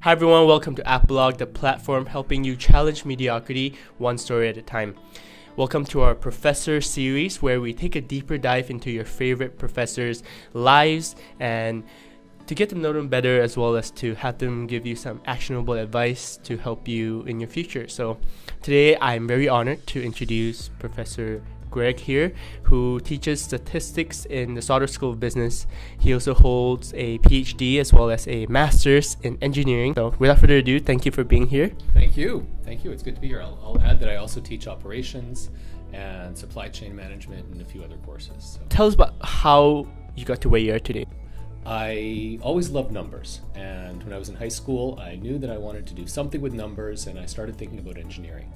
Hi everyone, welcome to Apologue, the platform helping you challenge mediocrity one story at a time. Welcome to our Professor series where we take a deeper dive into your favorite professors' lives and to get to know them better, as well as to have them give you some actionable advice to help you in your future. So today I'm very honored to introduce Professor Greg here, who teaches statistics in the Sauder School of Business. He also holds a PhD as well as a master's in engineering. So without further ado, thank you for being here. Thank you. It's good to be here. I'll add that I also teach operations and supply chain management and a few other courses. So. Tell us about how you got to where you are today. I always loved numbers, and when I was in high school, I knew that I wanted to do something with numbers, and I started thinking about engineering.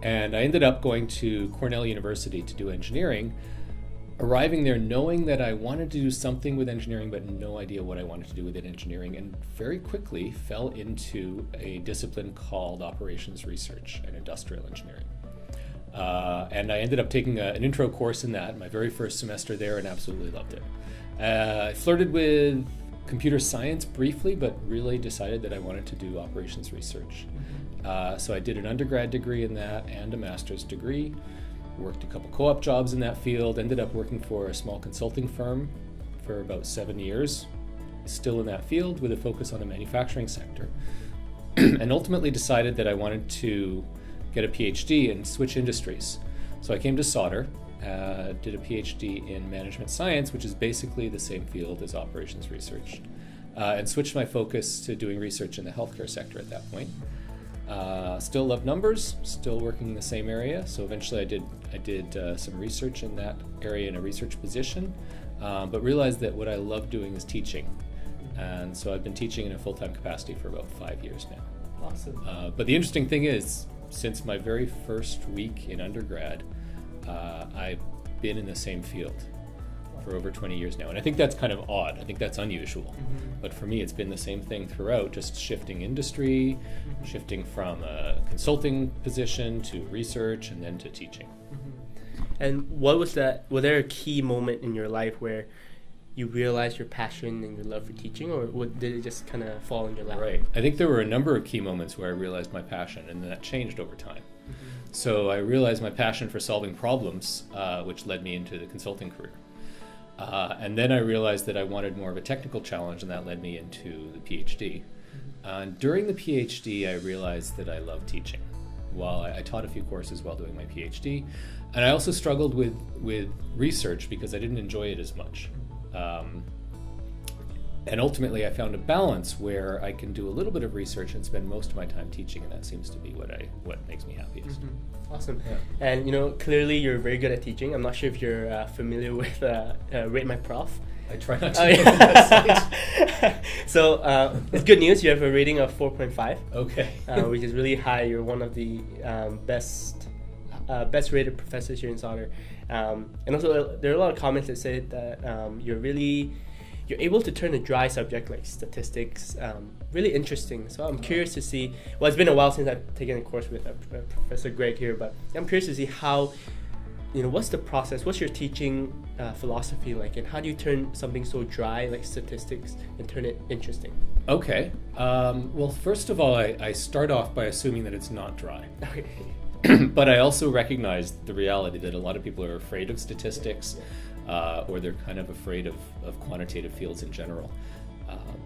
And I ended up going to Cornell University to do engineering, arriving there knowing that I wanted to do something with engineering, but no idea what I wanted to do with engineering, and very quickly fell into a discipline called operations research and industrial engineering. And I ended up taking an intro course in that, my very first semester there, and absolutely loved it. I flirted with computer science briefly, but really decided that I wanted to do operations research. So I did an undergrad degree in that and a master's degree, worked a couple co-op jobs in that field, ended up working for a small consulting firm for about 7 years, still in that field with a focus on the manufacturing sector, and ultimately decided that I wanted to get a PhD and switch industries. So I came to Sauder, did a PhD in management science, which is basically the same field as operations research, and switched my focus to doing research in the healthcare sector at that point. Still love numbers, still working in the same area, so eventually I did some research in that area in a research position, but realized that what I love doing is teaching, and so I've been teaching in a full-time capacity for about 5 years now. Awesome. But the interesting thing is, since my very first week in undergrad, I've been in the same field for over 20 years now, and I think that's kind of odd. I think that's unusual. But for me, it's been the same thing throughout, just shifting industry, shifting from a consulting position to research and then to teaching. And what was that? Was there a key moment in your life where you realized your passion and your love for teaching, or did it just kind of fall in your lap? Right. I think there were a number of key moments where I realized my passion, and that changed over time. So I realized my passion for solving problems, which led me into the consulting career. And then I realized that I wanted more of a technical challenge, and that led me into the PhD. And during the PhD, I realized that I loved teaching. While I taught a few courses while doing my PhD, and I also struggled with research because I didn't enjoy it as much. And ultimately, I found a balance where I can do a little bit of research and spend most of my time teaching, and that seems to be what makes me happiest. Awesome. Yeah. And clearly you're very good at teaching. I'm not sure if you're familiar with Rate My Prof. I try not to. So it's good news. You have a rating of 4.5. Okay. Which is really high. You're one of the best rated professors here in Sauder. And also there are a lot of comments that say that you're able to turn a dry subject like statistics really interesting. So I'm curious to see, well, it's been a while since I've taken a course with Professor Greg here, but I'm curious to see how, what's the process, what's your teaching philosophy like, and how do you turn something so dry like statistics and turn it interesting? Okay. Well, first of all, I start off by assuming that it's not dry. Okay. But I also recognize the reality that a lot of people are afraid of statistics, or they're kind of afraid of quantitative fields in general.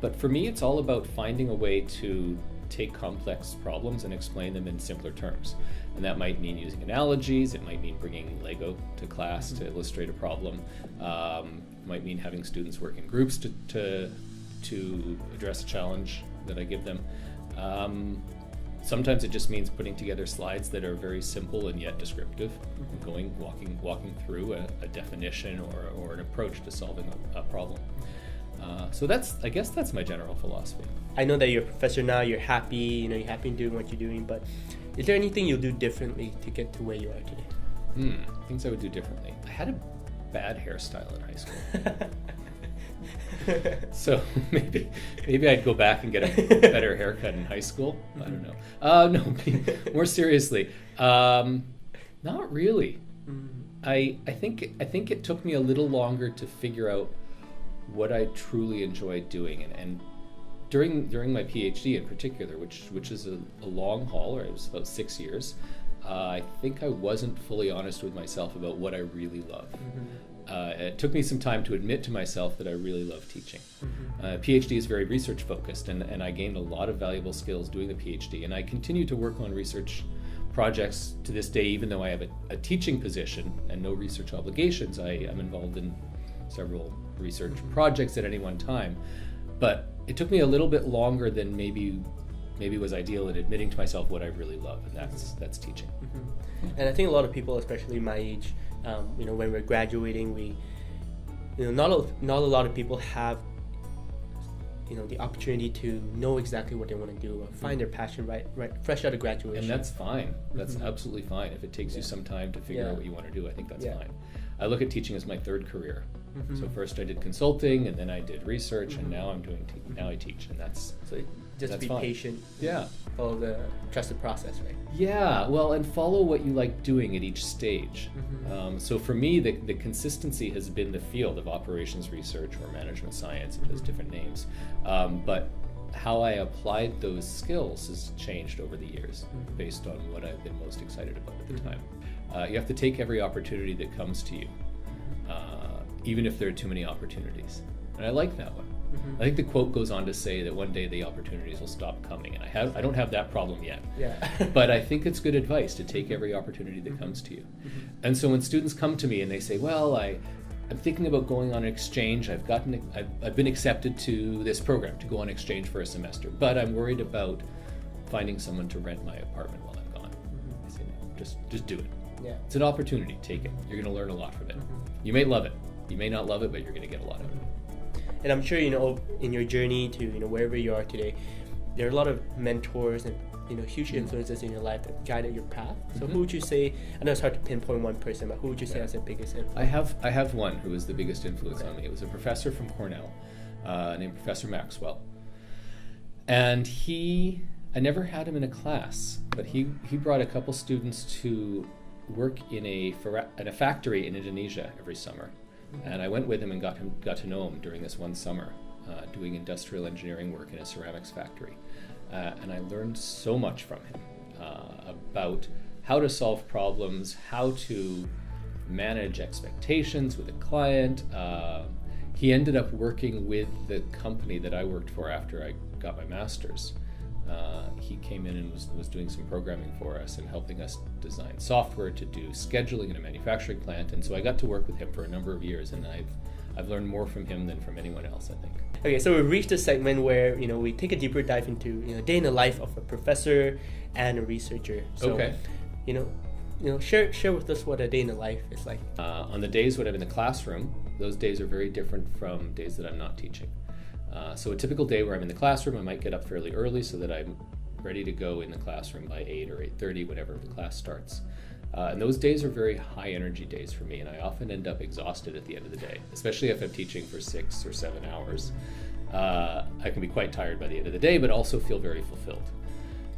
But for me, it's all about finding a way to take complex problems and explain them in simpler terms. And that might mean using analogies, it might mean bringing Lego to class to illustrate a problem, it might mean having students work in groups to address a challenge that I give them. Sometimes it just means putting together slides that are very simple and yet descriptive, walking through a definition or an approach to solving a problem. So I guess that's my general philosophy. I know that you're a professor now, you're happy, you're happy in doing what you're doing, but is there anything you'll do differently to get to where you are today? Things I would do differently. I had a bad hairstyle in high school. So maybe I'd go back and get a better haircut in high school. I don't know. No, more seriously, not really. I think it took me a little longer to figure out what I truly enjoyed doing, and during my PhD in particular, which is a long haul, or it was about 6 years, I think I wasn't fully honest with myself about what I really love. It took me some time to admit to myself that I really love teaching. PhD is very research focused, and I gained a lot of valuable skills doing the PhD, and I continue to work on research projects to this day. Even though I have a teaching position and no research obligations, I am involved in several research projects at any one time. But it took me a little bit longer than maybe was ideal in admitting to myself what I really love, and that's teaching. And I think a lot of people, especially my age, when we're graduating, we, not a lot of people have, the opportunity to know exactly what they want to do, or find their passion right fresh out of graduation. And that's fine. That's absolutely fine. If it takes you some time to figure out what you want to do, I think that's fine. I look at teaching as my third career. So first I did consulting, and then I did research, and now now I teach, and that's be fine. Patient. Yeah. Follow the trusted process, right? Yeah. Well, and follow what you like doing at each stage. So for me, the consistency has been the field of operations research or management science. It has different names, but how I applied those skills has changed over the years based on what I've been most excited about at the time. You have to take every opportunity that comes to you, even if there are too many opportunities. And I like that one. I think the quote goes on to say that one day the opportunities will stop coming, and I don't have that problem yet. But I think it's good advice to take every opportunity that comes to you. And so when students come to me and they say, well, I'm thinking about going on an exchange, I've been accepted to this program to go on exchange for a semester, but I'm worried about finding someone to rent my apartment while I'm gone. I say, no, just do it. It's an opportunity, take it. You're going to learn a lot from it. You may love it, you may not love it, but you're going to get a lot of it. And I'm sure, in your journey to, wherever you are today, there are a lot of mentors and, huge influences in your life that guided your path. So who would you say, I know it's hard to pinpoint one person, but who would you say has the biggest influence? I have one who was the biggest influence on me. It was a professor from Cornell named Professor Maxwell. And I never had him in a class, but he brought a couple students to work in a factory in Indonesia every summer. And I went with him and got to know him during this one summer, doing industrial engineering work in a ceramics factory. And I learned so much from him about how to solve problems, how to manage expectations with a client. He ended up working with the company that I worked for after I got my master's. He came in and was doing some programming for us and helping us design software to do scheduling in a manufacturing plant. And so I got to work with him for a number of years, and I've learned more from him than from anyone else, I think. Okay, so we've reached a segment where we take a deeper dive into day in the life of a professor and a researcher. So, share with us what a day in the life is like. On the days when I'm in the classroom, those days are very different from days that I'm not teaching. So a typical day where I'm in the classroom, I might get up fairly early so that I'm ready to go in the classroom by 8 or 8:30, whenever the class starts. And those days are very high energy days for me, and I often end up exhausted at the end of the day, especially if I'm teaching for 6 or 7 hours. I can be quite tired by the end of the day, but also feel very fulfilled.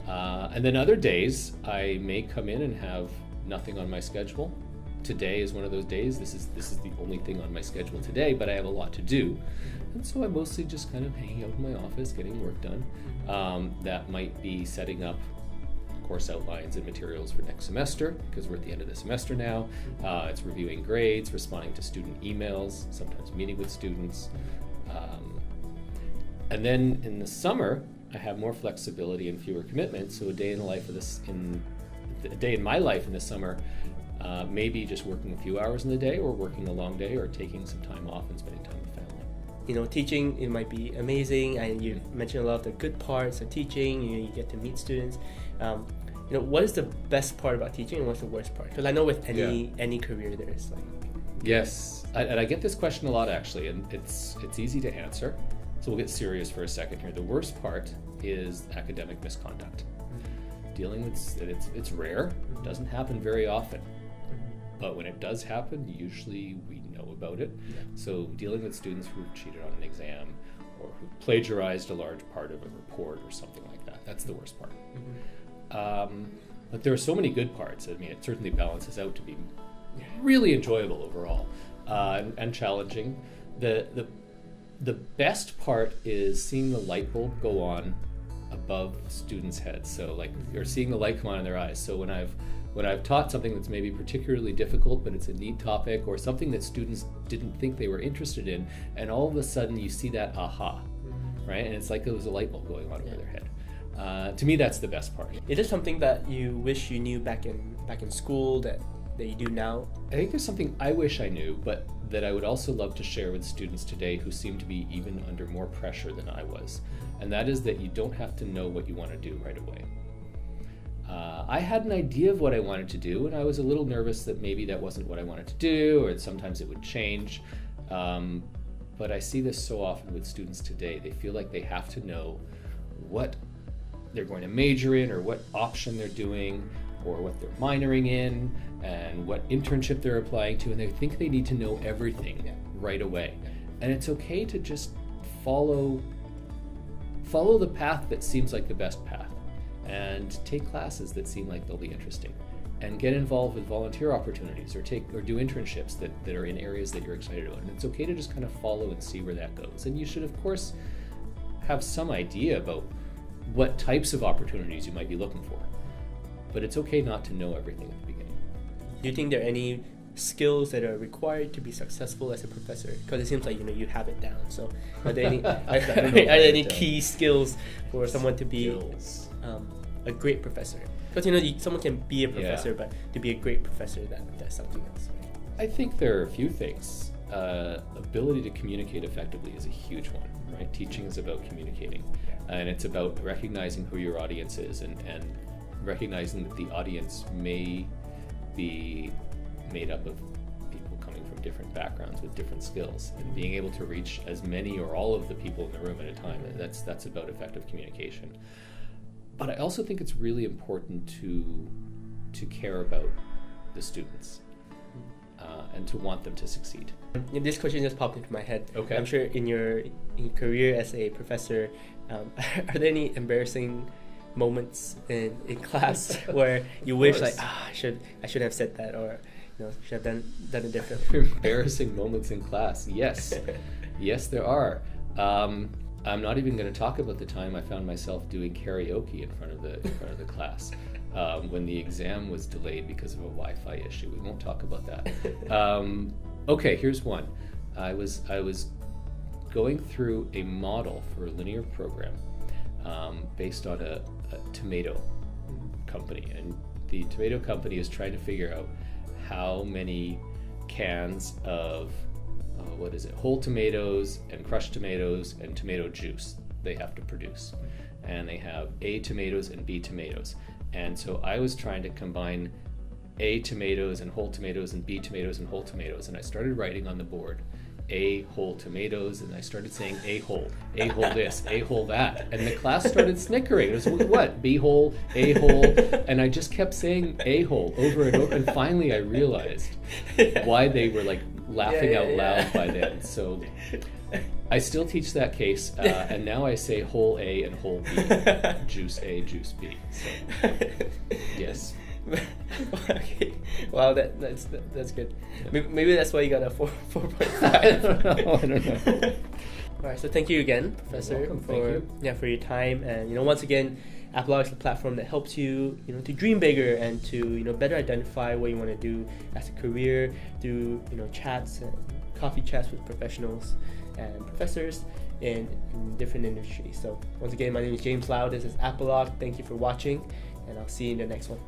And then other days, I may come in and have nothing on my schedule. Today is one of those days. This is the only thing on my schedule today, but I have a lot to do. And so I'm mostly just kind of hanging out in my office, getting work done. That might be setting up course outlines and materials for next semester, because we're at the end of the semester now. It's reviewing grades, responding to student emails, sometimes meeting with students. And then in the summer, I have more flexibility and fewer commitments. So a day in my life in the summer, maybe just working a few hours in the day, or working a long day, or taking some time off and spending time with family. Teaching, it might be amazing, and you've mentioned a lot of the good parts of teaching. You get to meet students. What is the best part about teaching, and what's the worst part? Because I know with any career there is Yes, and I get this question a lot actually, and it's easy to answer. So we'll get serious for a second here. The worst part is academic misconduct. Dealing with it's rare. It doesn't happen very often. But when it does happen, usually we know about it. So dealing with students who've cheated on an exam, or who plagiarized a large part of a report or something like that, that's the worst part. But there are so many good parts. I mean, it certainly balances out to be really enjoyable overall, and challenging. The The best part is seeing the light bulb go on above students' heads. So like you're seeing the light come on in their eyes. So when I've taught something that's maybe particularly difficult, but it's a neat topic or something that students didn't think they were interested in, and all of a sudden you see that aha, right? And it's like there was a light bulb going on over their head. To me, that's the best part. Is there something that you wish you knew back in school that you do now? I think there's something I wish I knew, but that I would also love to share with students today who seem to be even under more pressure than I was. And that is that you don't have to know what you want to do right away. I had an idea of what I wanted to do, and I was a little nervous that maybe that wasn't what I wanted to do, or sometimes it would change. But I see this so often with students today. They feel like they have to know what they're going to major in, or what option they're doing, or what they're minoring in, and what internship they're applying to, and they think they need to know everything right away. And it's okay to just follow the path that seems like the best path, and take classes that seem like they'll be interesting, and get involved with volunteer opportunities, or do internships that are in areas that you're excited about. And it's okay to just kind of follow and see where that goes. And you should, of course, have some idea about what types of opportunities you might be looking for. But it's okay not to know everything at the beginning. Do you think there are any skills that are required to be successful as a professor? Because it seems like you have it down. So are there any key skills for someone to be a great professor? Because someone can be a professor, but to be a great professor, that's something else. Right? I think there are a few things. Ability to communicate effectively is a huge one, right? Teaching is about communicating, and it's about recognizing who your audience is, and recognizing that the audience may be made up of people coming from different backgrounds with different skills, and being able to reach as many or all of the people in the room at a time. That's about effective communication. But I also think it's really important to care about the students and to want them to succeed. This question just popped into my head. Okay. I'm sure in your career as a professor, are there any embarrassing moments in class where you wish I should have said that, or should have done it differently? Embarrassing moments in class, yes. Yes, there are. I'm not even going to talk about the time I found myself doing karaoke in front of the class when the exam was delayed because of a Wi-Fi issue. We won't talk about that. Okay, here's one. I was going through a model for a linear program based on a tomato company, and the tomato company is trying to figure out how many cans of whole tomatoes and crushed tomatoes and tomato juice they have to produce. And they have A tomatoes and B tomatoes. And so I was trying to combine A tomatoes and whole tomatoes and B tomatoes and whole tomatoes. And I started writing on the board A whole tomatoes, and I started saying A whole this, A whole that. And the class started snickering. It was, what? B whole, A whole. And I just kept saying A whole over and over. And finally I realized why they were laughing out loud by then. So I still teach that case, and now I say whole A and whole B, juice A, juice B. So, yes. Okay. Wow, that's good. Yeah. Maybe that's why you got a 4.5. I don't know. All right. So thank you again, Professor, for your time. And once again, Apologue is a platform that helps you to dream bigger and to better identify what you want to do as a career through chats and coffee chats with professionals and professors in different industries. So once again, my name is James Lau. This is Apologue. Thank you for watching, and I'll see you in the next one.